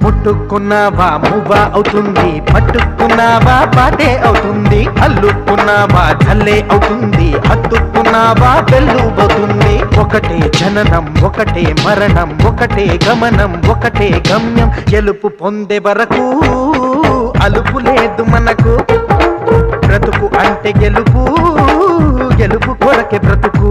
ముట్టుకున్నావా మువ్వా అవుతుంది, పట్టుకున్నావా పాటే అవుతుంది, అల్లుకున్నావా జల్లే అవుతుంది, హత్తుకున్నావా వెల్లుబోతుంది. ఒకటే జననం ఒకటే మరణం ఒకటే గమనం ఒకటే గమ్యం, గెలుపు పొందే వరకు అలుపు లేదు మనకు. బ్రతుకు అంటే గెలుపు, గెలుపు కొరకే బ్రతుకు.